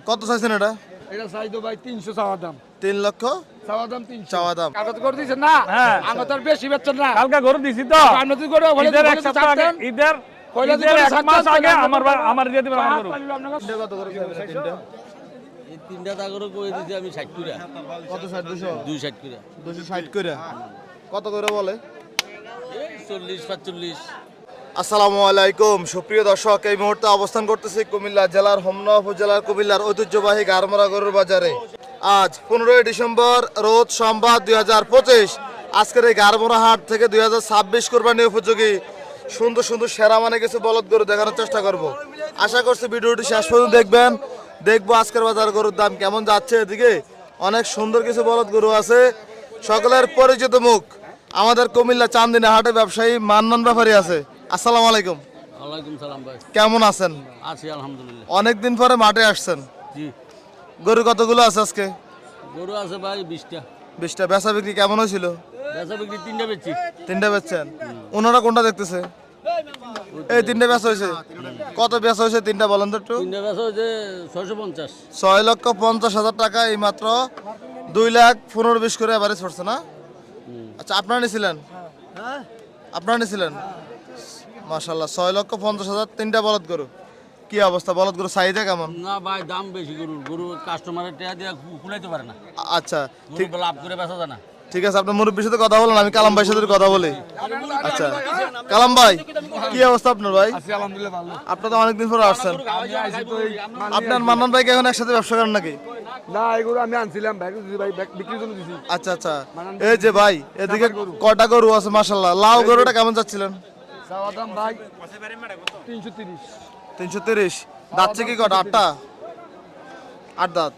কত চাইছেন এটা? এটা চাই তো ভাই 300 চাওয়া দাম। 3 লক্ষ চাওয়া দাম 300 চাওয়া দাম। কাগজ করে দিয়েছেন না? আমরা তো আর বেশি বেচছেন না। কালকে গরু দিছি তো আপনি তো করে বলে ঈদের এক সপ্তাহ আগে ঈদের এক মাস আগে আমার দিয়ে দিবেন আমার গরু। তিনটা কত করে চাইবেন তিনটা? এই তিনটা তাগরও করে দিছি আমি 60 করে। কত 60 200? 260 করে। 260 করে। কত করে বলে? এই 40 45। আসসালামু আলাইকুম সুপ্রিয় দর্শক, এই মুহূর্তে অবস্থান করতেছি কুমিল্লা জেলার হোমনা উপজেলার কুমিল্লার ঐতিহ্যবাহী গারমরা গরুর বাজারে। আজ 15 ডিসেম্বর রোজ সোমবার 2025। আজকের এই গারমরা হাট থেকে 2026 কোরবানি উপযোগী সুন্দর সুন্দর সেরা মানে কিছু বলদ গরু দেখানোর চেষ্টা করব। আশা করছি ভিডিওটি শেষ পর্যন্ত দেখবেন। দেখবো আজকের বাজার গরুর দাম কেমন যাচ্ছে। এদিকে অনেক সুন্দর কিছু বলদ গরু আছে। সকলের পরিচিত মুখ আমাদের কুমিল্লা চান্দিনা হাটে ব্যবসায়ী মান্নান ব্যাপারী আছে। আসসালামু আলাইকুম। ওয়ালাইকুম সালাম ভাই। কেমন আছেন? আছি আলহামদুলিল্লাহ। অনেকদিন পরে মাঠে আসছেন। জি। গরু কতগুলো আছে আজকে? গরু আছে ভাই 20টা। 20টা। বেচা বিক্রি কেমন হয়েছিল? বেচা বিক্রি 3টা বেচছি। 3টা বেচছেন? ওনারা কোনটা দেখতেছে? এই 3টা বেচা হয়েছে। কত বেচা হয়েছে 3টা বলেন তো একটু? 3টা বেচা হচ্ছে 650। 6,50,000 টাকা। এই মাত্র 2,15,20 করে এভারেজ পড়ছে না? আচ্ছা, আপনারা নিছিলেন? আপনারা নিছিলেন? মাশাআল্লাহ, 6,50,000 3টা বলদ গরু। কি অবস্থা বলদ গরু চাহিদা কেমন? না ভাই দাম বেশি গরুর। গরু কাস্টমারের টাকা দিয়ে কুলাইতে পারে না। আচ্ছা ঠিক গরু লাভ করে বেচা যায় না। ঠিক আছে, আপনার মুরব্বীর সাথে কথা বলেন, আমি কালাম ভাইয়ের সাথে কথা বলি। আচ্ছা কালাম ভাই, কি অবস্থা আপনার ভাই? আছি আলহামদুলিল্লাহ ভালো। আপনারা তো অনেকদিন পরে আসছেন। আমি আইছি তো এই আপনার মান্নান ভাইকে এখন একসাথে ব্যবসা করেন নাকি? না এগুলো আমি আনছিলাম ভাই ভাই বিক্রির জন্য দিছি। আচ্ছা আচ্ছা, এই যে ভাই এদিকে কটা গরু আছে মাশাআল্লাহ। লাউ গরুটা কেমন যাচ্ছিলেন? চাওয়া দাম ভাই 330। 330। দাঁতছে কি কটা? 8টা? 8 দাঁত।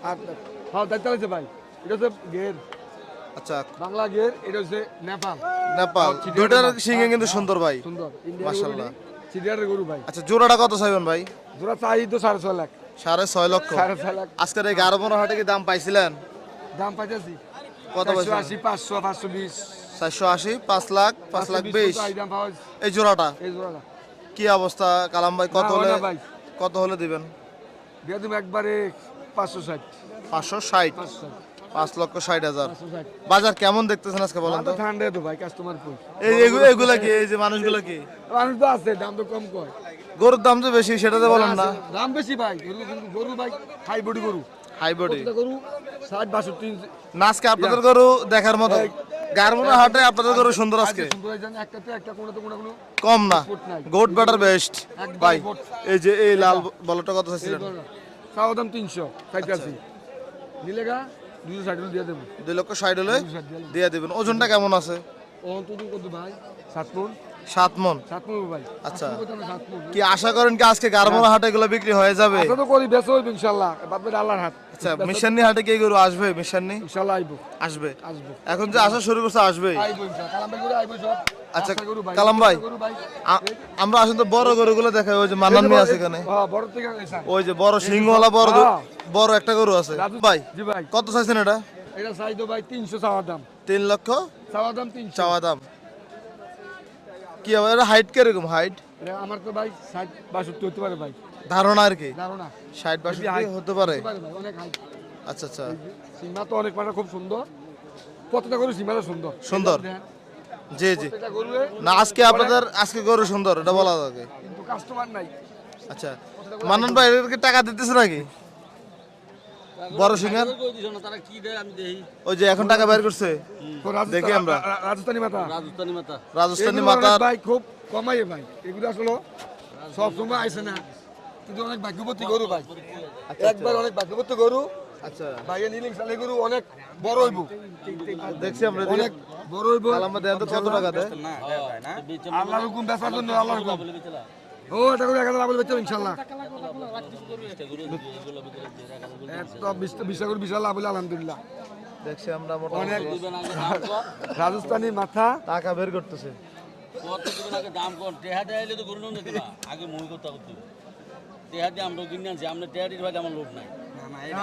হ্যাঁ দাঁত চালাইছে ভাই। এটা হচ্ছে গের, আচ্ছা বাংলা গের। এটা হচ্ছে নেপাল। নেপাল। দুইটার সিংহে কিন্তু সুন্দর ভাই সুন্দর মাশাআল্লাহ। সিরিয়ালের গরু ভাই। আচ্ছা জোড়াটা কত চাইবেন ভাই? জোড়া চাই তো 6.5 লাখ। 6.5 লক্ষ। 6.5 লাখ আজকের এই গারমরা হাটে কি দাম পাইছিলেন? দাম পাইতেছি কত পাইছেন? 480 500 520। 480 5 লাখ 5 লাখ 20। এই দাম পাওয়া যায়। এই জোড়াটা এই জোড়াটা কি অবস্থা কালাম ভাই? কত না, হলে না ভাই। কত হলে দিবেন? দিয়ে তুমি একবারে 560। 560। 560 5,60,000। 560। বাজার কেমন দেখতেছেন আজকে বলেন তো? ঠান্ডা তো ভাই, কাস্টমার কই? এগুলা কি? এই যে মানুষগুলো কি? মানুষ তো আছে, দাম তো কম কয়। গরুর দাম তো বেশি, সেটাতে বলেন না। দাম বেশি ভাই। গরু ভাই হাই বডি গরু। হাই বডি প্রত্যেকটা গরু 60 62 না। আজকে আপনাদের গরু দেখার মতো। গারমোনা হাটে আপনাদের গরু সুন্দর আজকে। সুন্দর এই জান একটা একটা কোনো তো কোনো কম না। ফুট নাই। গোট বেটার বেস্ট একদম ভাই। গোট। এই যে এই লাল বলটা কত চাইছিলেন? চাওয়া দাম 300 60 নিলেগা 260 দিয়ে দেবো। 2,60,000 হলে দিয়ে দিবেন। ওজনটা কেমন আছে? ও তো কত ভাই? 7 মণ। 7 মণ। 7 মণ ভাই। আচ্ছা। 7 মণ। কি আশা করেন কি আজকে গারমোনা হাটে এগুলো বিক্রি হয়ে যাবে? আশা তো করি বেচো হইব ইনশাআল্লাহ। বাদ বাকি আল্লাহর হাত। আচ্ছা, মিশানি হাটে কি গরু আসবে? মিশানি ইনশাআল্লাহ আইবো। আসবে। আসবো। এখন যে আসা শুরু করছে আসবে। আইবো ইনশাআল্লাহ। কালাম ভাই করে আইবো সব। আচ্ছা রাস্তার গরু ভাই। কালাম ভাই, গরু ভাই। আমরা আসলে বড় গরুগুলো দেখাই। ওই যে মান্নান মিয়া আছে এখানে। হ্যাঁ বড় থেকে এসা। ওই যে বড় সিংহওয়ালা বড় একটা গরু আছে ভাই। জি ভাই। কত চাইছেন এটা? এটা চাই তো ভাই 300 চাওয়া দাম। 3 লক্ষ চাওয়া দাম 300। চাওয়া দাম। কি হবে এটা? হাইট কিরকম হাইট? এটা আমার তো ভাই 60 62 হতে পারে ভাই। ধারণা আর কি ধারণা 60-62 হতে পারে। হতে পারে ভাই, অনেক হাইট। আচ্ছা আচ্ছা, সীমা তো অনেক মানে খুব সুন্দর। প্রত্যেকটা গরু সীমাটা সুন্দর। সুন্দর। দেখেন, জি জি। প্রত্যেকটা গরু না আজকে আপনাদের আজকে গরু সুন্দর, এটা বলা যাবে। কিন্তু কাস্টমার নাই। আচ্ছা মান্নান ভাই এদেরকে টাকা দিতেছে নাকি? বড় সিংহের কই দিছ না তারা কি দেয় আমি দেই। ওই যে এখন টাকা বের করছে তো রাজস্থান- দেখি আমরা। রাজস্থানী মাথা। রাজস্থানী মাতা। রাজস্থানী এগুলো মাতার অনেক ভাই খুব কমাই ভাই। এগুলো আসলে সব সময় আইসে না, কিন্তু অনেক ভাগ্যবতী গরু ভাই। একবার অনেক ভাগ্যবতী গরু আচ্ছা ভাইয়া নিলিং সালে গরু অনেক বড় হইব, দেখছি আমরা। অনেক বড় হইব। আলামা দেন তো কত টাকা দেয়? আল্লাহর হুকুম বেচার জন্য আল্লাহর হুকুম। ও এটা করে 1000 বলে বেচো ইনশাআল্লাহ। এত 20 করে 20 লাভ বলে আলহামদুলিল্লাহ। দেখছি আমরা অনেক মোটামুটি রাজস্থানী মাথা টাকা বের করতেছে। কত দিবেন আগে দাম কোন টেহা দেইলে তো গরু নিতে না। আগে মই করতে করতে। টেহা দিয়ে আমরা কিনে আনছি। আমরা টেহা দিতে ভাই আমার লোভ নাই।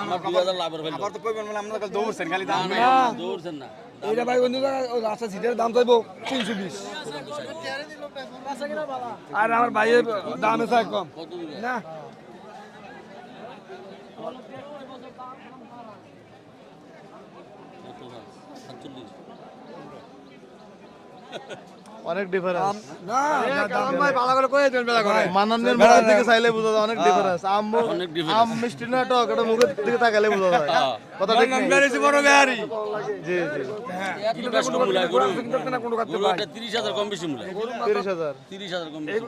আমার 2000 লাভের ভাই। আবার তো কইবেন মানে আমরা কাল দৌড়ছেন খালি দাম না দৌড়ছেন না। এইটা ভাই বন্ধুরা ওই রাস্তা সিটের দাম চাইবো 320। আর আমার ভাইয়ের দাম এসে কম কত দিবেন? না। অনেক ডিফারেন্স। না দাম ভাই ভালো করে কয়ে দেন বেলা করে মানানের মুখের দিকে চাইলে বোঝা যায় অনেক ডিফারেন্স। অনেক difference। আম মিষ্টি না টক, এটা মুখের দিকে তাকালে বোঝা যায়। কথা ঠিক নেই? বড় বেহারি জি জি। এত কষ্ট মূলায় গরু না কোনো কাটতে গরু ভাই একটা 30,000 কম বেশি মূলায় 30,000। 30,000 কম বেশি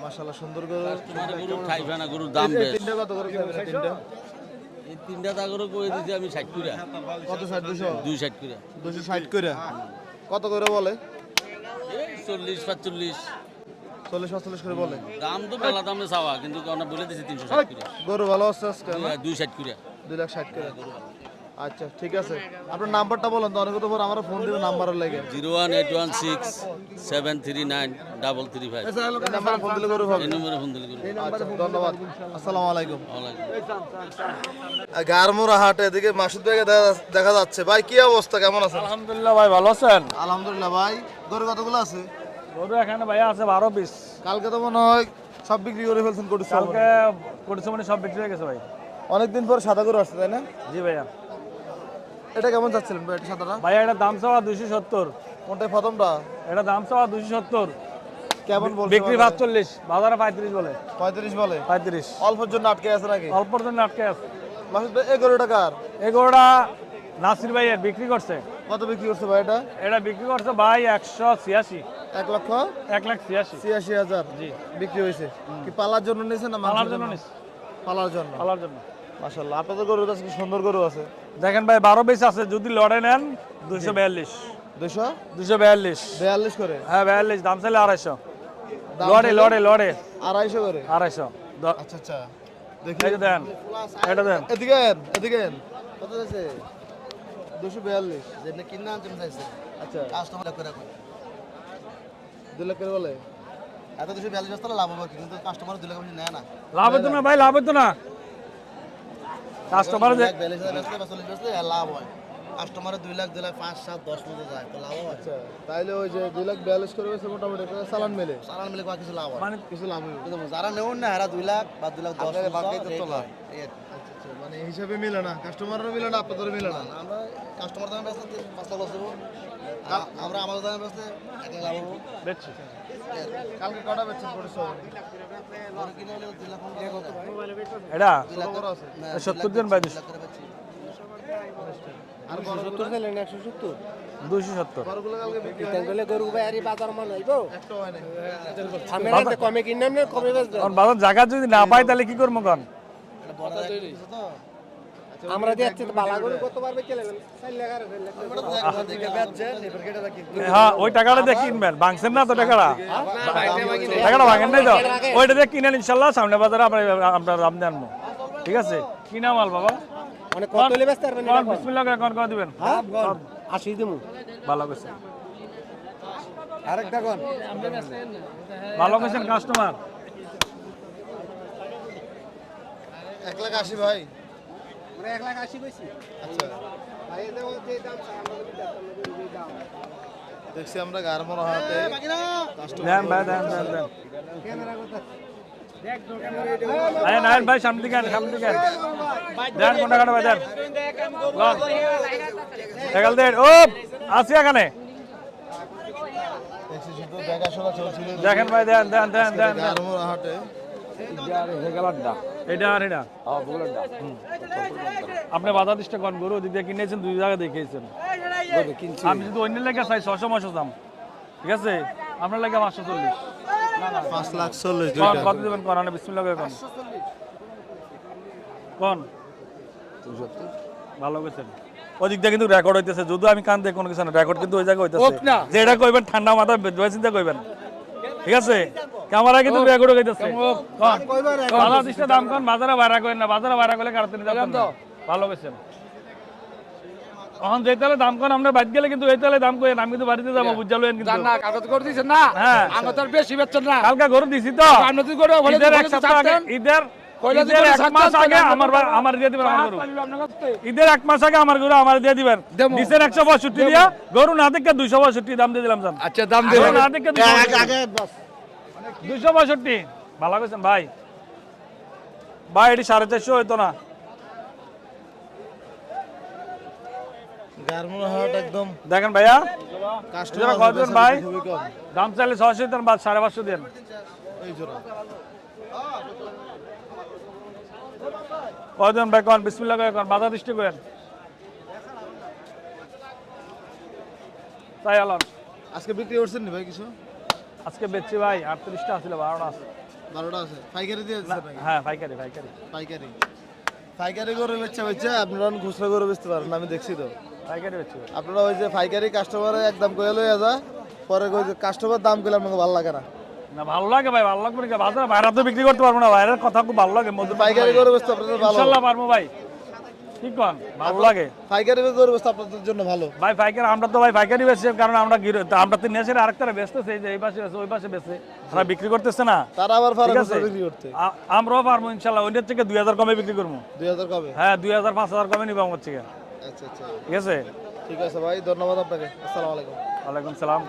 মাশাআল্লাহ সুন্দর গরু। তোমার গরু খাইবে না গরুর দাম এই বেশ তিনটা কত করে খাবেন? তিনটা এই তিনটা তা গরু করে দিছি আমি 60 করে কত? 60 200 260 করে 260 করে। কত করে বলে? এই 40 45 40 45 করে বলে। দাম তো মেলা দামে চাওয়া কিন্তু আমরা বলে দিছি 360 করে গরু ভালো আছে আজকে না? 260 করে 2,60,000 করে। আচ্ছা ঠিক আছে, আপনার নাম্বারটা বলেন তো, অনেক তো পর আমরা ফোন দিব নাম্বারের লাগে। 01816 739 335 এই নাম্বারে ফোন দিলে গরু পাবে। এই নম্বরে ফোন দিলে গরু আচ্ছা ধন্যবাদ, আসসালামু আলাইকুম। ওয়ালাইকুম গারমোরা হাটে এদিকে মাসুদ ভাইকে দেখা যাচ্ছে। ভাই কি অবস্থা, কেমন আছেন? আলহামদুলিল্লাহ ভাই, ভালো আছেন? আলহামদুলিল্লাহ। ভাই গরু কতগুলো আছে? গরু এখানে ভাই আছে 12 পিস। কালকে তো মনে হয় সব বিক্রি করে ফেলছেন কোটি। কালকে পরিশ্রমে সব বিক্রি হয়ে গেছে ভাই। অনেকদিন পর সাদা গরু আসছে তাই না? জি ভাইয়া। এটা কেমন চাচ্ছিলেন ভাই, এটা সাদাটা? ভাইয়া এটা দাম চাওয়া 270। কোনটা প্রথমটা? এটা দাম চাওয়া 270, কেমন বলছে? বিক্রি 45, বাজারে 35 বলে। 35 বলে। 35 অল্পের জন্য আটকে আছে নাকি? অল্পর জন্য আটকে আছে। মাসুদ ভাই এই গরুটা কার? এই গরুটা নাসির ভাইয়ের বিক্রি করছে। কত বিক্রি করছে ভাই এটা? এটা বিক্রি করছে ভাই 186, 1,86,000 1,86,000 জি। বিক্রি হয়েছে। কি পালার জন্য নিয়েছে না পালার মাংসের জন্য জন্য? নিস, পালার জন্য। পালার জন্য। মাশাআল্লাহ, আপনাদের গরু আছে কি সুন্দর গরু আছে। দেখেন ভাই 12 পিস আছে, যদি লড়ে নেন 242, 242 242 করে। হ্যাঁ 42, দাম চাইলে 250। দাম লড়ে চাইলে লড়ে লড়ে 250 করে। 250। আচ্ছা আচ্ছা, দেখি এই যে দেন, এটা দেন। এদিকে আন, এদিকে আন। কত আছে? 242 যেটা কিনা আনছেন চাইছে। আচ্ছা কাস্টমার করে রাখো 2 লাখ করে বলে। এত 242 বস্তা লাভ হবে কিন্তু কাস্টমার 2 লাখ বেশি নেয় না। লাভ হতো না ভাই, লাভ হতো না। কাস্টমার যে 42,000 বেচলে বা 40 বেচলে লাভ হয়। কাস্টমারে 2 লাখ 2 লাখ 5 7 10 মতো যায় তো লাভ হয়। আচ্ছা তাইলে ওই যে 2,42,000 করে বেচলে মোটামুটি একটা চালান মেলে। চালান মেলে কিছু লাভ হয়, মানে কিছু লাভ হয়। কিন্তু যারা নেউন না এরা 2 লাখ বা 2 লাখ 10 বাকি তো লাভ। আচ্ছা মানে হিসাবে মিলে না, কাস্টমারেরও মিলে না, আপনাদেরও মিলে না। আমরা কাস্টমার দামে বেচতে 5 লাখ লস দেবো, আমরা আমাদের দামে বেচতে 1 লাখ লাভ হবো। বেচছি। কালকে কটা বেচছেন পরিশ্রম? গরু কিনে হলে 2 লাখ এটা ছোট বড় আছে 70 জন ভাই, 270। আর বড়গুলো 270 বড়গুলো কালকে বিক্রি হয় একটা হয় না। কারণ বাজার জায়গা যদি না পাই তাহলে কি করবো কারণ? আমরা দেখছি তো বালা গরু কত পারবে চলে গেল 4 লাখ আর 4 লাখ হ্যাঁ ওই টাকাটা দিয়ে কিনবেন, ভাঙছেন না তো টাকাটা? টাকাটা ভাঙেন নাই তো, ওইটা দিয়ে কিনেন ইনশাল্লাহ সামনে বাজারে আপনার দাম দিয়ে আনবো। ঠিক আছে, কিনা মাল বাবা। মানে কত হলে বেচতে পারবেন কোন বিসমিল্লাহ করে কোন দিবেন? হ্যাঁ 80 দিমু। ভালো কইছে, আরেকটা কোন ভালো কইছেন কাস্টমার। 1,80,000 ভাই। আমরা 1 লাখ 80 কইছি। আচ্ছা ভাই এতে যে দাম আমরা যদি দাম দেখছি আমরা গারমোরা হাটে দেন ভাই, দেন দেন দেন। আয় নাইন ভাই, সামনে দিকে আন, সামনে দিকে আন। দেন কোন টাকাটা ভাই, দেন লন টাকাল দেন। ও আসি এখানে দেখছি শুধু দেখাশোনা চলছিল। দেখেন ভাই, দেন দেন দেন দেন দেন। গারমোরা হাটে এটা আর এটা আপনি বাজার দৃষ্টি কোন গরু ওদিক দিয়ে কিনেছেন, 2 জায়গা দেখিয়েছেন। আমি যদি অন্য লেগে চাই 600 মাসো দাম, ঠিক আছে? আপনার লাগে 540। 5,40,000 কত দেবেন কোন? বিসমিল্লাহ করে কোন কোন ভালো কইছেন। ওদিক দিয়ে কিন্তু রেকর্ড হইতেছে, যদিও আমি কান দিয়ে কোনো কিছু না, রেকর্ড কিন্তু ওই জায়গায় হইতেছে। যে এটা কইবেন ঠান্ডা মাথা চিন্তা কইবেন, ঠিক আছে? ক্যামেরা কিন্তু রেকর্ড হইতেছে। বাজার দৃষ্টি দাম কোন? বাজারে বাইরা করেন না, বাজারে বাইরা করলে কারণ যাবেন তো। ভালো কইছেন। এখন যে তালে দাম কোন আমরা বাইরে গেলে কিন্তু এই তালে দাম কইেন, আমি কিন্তু বাড়িতে যাবো বুঝালেন কিন্তু না কাগজ করে দিছেন না, হ্যাঁ আমরা তো আর বেশি বেচছেন না। কালকে গরু দিছি তো, আমরা তো গরু বলে ঈদের এক সপ্তাহ আগে, ঈদের এক মাস আগে আমার দিয়ে দিবেন। আমার গরু ঈদের 1 মাস আগে আমার গরু আমার দিয়ে দিবেন। দিছেন 165 দিয়া, গরু না দেখে 262 দাম দিয়ে দিলাম জান। আচ্ছা দাম দেব না দেখে 262। ভালো কইছেন ভাই। ভাই এটি 450 হইতো না, গারমোনা হাট একদম দেখেন ভাইয়া কাস্টমার কতজন ভাই খুবই কম। দাম চাইলে 600 দেন বা 550 দেন এই জোড়া কতজন ভাই কোন বিসমিল্লাহ কোন বাধা দৃষ্টি করেন তাই আলম আজকে বিক্রি করছেন নি ভাই কিছু? আজকে বেচছি ভাই 38টা আছিল 12টা আছে 12টা আছে পাইকারি দিয়ে দিচ্ছেন নাকি? হ্যাঁ পাইকারি পাইকারি পাইকারি করে বেচছে আপনারা খুচরা করে বেচতে পারেন, আমি দেখছি তো। পাইকারি বেচছি ভাই। আপনারা ওই যে পাইকারি কাস্টমারে একদম কয়ে লইয়া যায়, পরে কই যে কাস্টমার দাম কইলে আপনাকে ভালো লাগে না। না ভালো লাগে ভাই, ভালো লাগবে না বাজারে বাইরে তো বিক্রি করতে পারবো না, বাইরের কথা খুব ভালো লাগে মধুর পাইকারি করে বেচতে আপনাদের ভালো, ইনশাআল্লাহ পারবো ভাই। ঠিক কোন ভালো লাগে পাইকারি করে বেচতে আপনাদের জন্য ভালো। ভাই পাইকারি আমরা তো ভাই পাইকারি বেচছি, কারণ আমরা আমরা তো নেশে আরেকটা বেচতেছে, যে এই পাশে বেচে ওই পাশে বেচে, তারা বিক্রি করতেছে না। তারা আবার ফার্ম ঠিক আছে? বিক্রি করতে আমরাও পারবো ইনশাআল্লাহ, ওইটার থেকে 2000 কমে বিক্রি করবো। 2000 কবে? হ্যাঁ 2000 5000 কমে নিবো আমার থেকে। আচ্ছা আচ্ছা ঠিক আছে, ঠিক আছে ভাই, ধন্যবাদ আপনাকে। আসসালামু আলাইকুম। ওয়ালাইকুম সালাম।